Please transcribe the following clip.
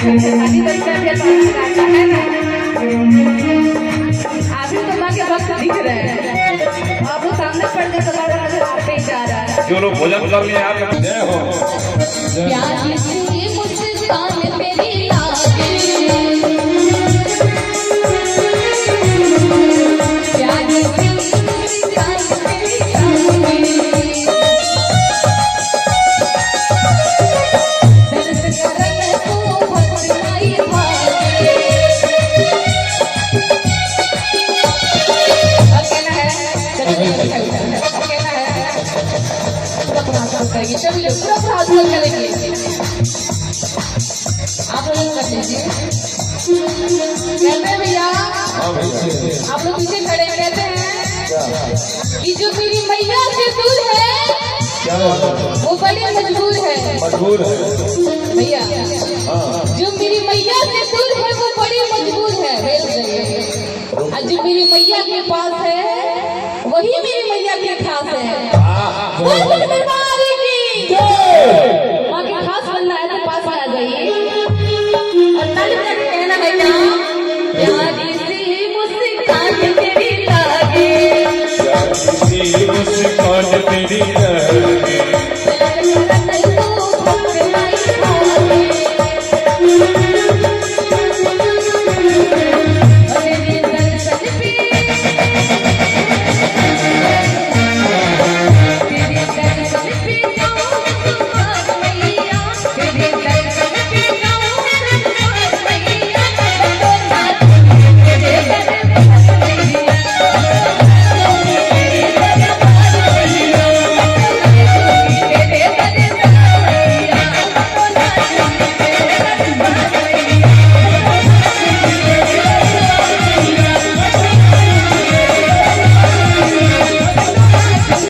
शादी बच्चा भी आता है ना। अभी तो माँ के वक्त दिख रहे हैं, अब वो सामने पड़ गए तो लग रहा है आप पे जा रहा है। जो लोग भोजन करने आ रहे हैं जय हो। प्यारी सी मुस्कान तेरी लागे, प्यारी सी मुस्कान तेरी लागे, दर्द करने को भटकाई भागे। अकेला है, अकेला है, पूरा करेंगे, चलिए पूरा हाथ करेंगे, आप लोग कर लीजिए। कहते हैं भैया, आप लोग पीछे खड़े कहते हैं कि जो मेरी मैया से दूर है वो बड़ी मजबूर है। मजबूर है भैया, जो मेरी मैया से दूर है वो बड़ी मजबूर है। और जो मेरी मैया के पास है वही मेरी मैया के खास है। माँ के खास बनना है तो पास आ जाइए और तल तक कहना है क्या, प्यारी सी मुस्कान तेरी लागे, मुस्कान तेरी